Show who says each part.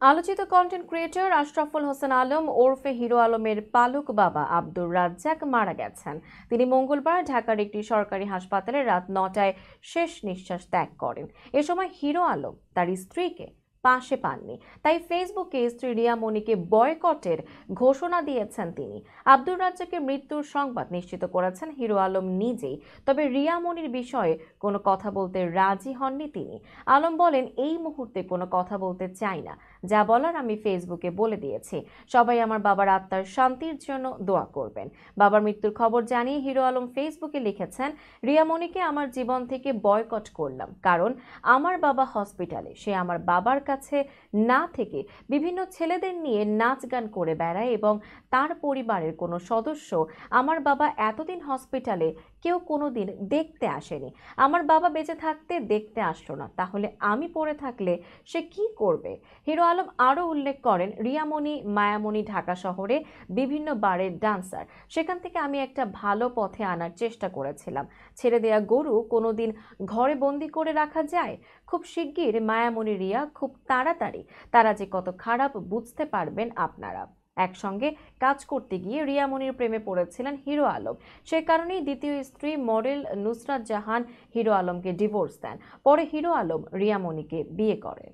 Speaker 1: আলোচিত content creator Ashraful Hossain Alam ওরফে hero আলমের পালক বাবা আব্দুর রাজ্জাক মারা গেছেন। তিনি মঙ্গলবার ঢাকার একটি সরকারি হাসপাতালে রাত ৯টায় শেষ নিঃশ্বাস ত্যাগ করেন। এ সময় হিরো আলম তার স্ত্রীকে পাশে পাননি, তাই ফেসবুকে স্ত্রী রিয়া মনিকে বয়কটের ঘোষণা দিয়েছেন তিনি। আব্দুর রাজ্জাকের মৃত্যুর সংবাদ নিশ্চিত করেছেন হিরো আলম নিজেই, তবে রিয়া মনির বিষয়ে কোনো কথা বলতে রাজি হননি তিনি। আলম বলেন, এই মুহূর্তে কোনো কথা বলতে চাই না, যা বলার আমি ফেসবুকে বলে দিয়েছি। সবাই আমার বাবার আত্মার শান্তির জন্য দোয়া করবেন। বাবার মৃত্যুর খবর জানিয়ে হিরো আলম ফেসবুকে লিখেছেন, রিয়া মনিকে আমার জীবন থেকে বয়কট করলাম, কারণ আমার বাবা হসপিটালে। সে আমার বাবার কাছে না থেকে বিভিন্ন ছেলেদের নিয়ে নাচ গান করে বেড়ায় এবং তার পরিবারের কোনো সদস্য আমার বাবা এতদিন হসপিটালে কেউ কোনোদিন দেখতে আসেনি। আমার বাবা বেঁচে থাকতে দেখতে আসলো না, তাহলে আমি পড়ে থাকলে সে কি করবে? হিরো আলম আরও উল্লেখ করেন, রিয়ামণি মায়ামণি ঢাকা শহরে বিভিন্ন বারের ডান্সার। সেখান থেকে আমি একটা ভালো পথে আনার চেষ্টা করেছিলাম। ছেড়ে দেয়া গরু কোনোদিন ঘরে বন্দি করে রাখা যায়? খুব শিগগির মায়ামণি রিয়া খুব তাড়াতাড়ি তারা যে কত খারাপ বুঝতে পারবেন আপনারা। একসঙ্গে কাজ করতে গিয়ে রিয়ামণির প্রেমে পড়েছিলেন হিরো আলম। সে কারণেই দ্বিতীয় স্ত্রী মডেল নুসরাত জাহান হিরো আলমকে ডিভোর্স দেন। পরে হিরো আলম রিয়ামণিকে বিয়ে করেন।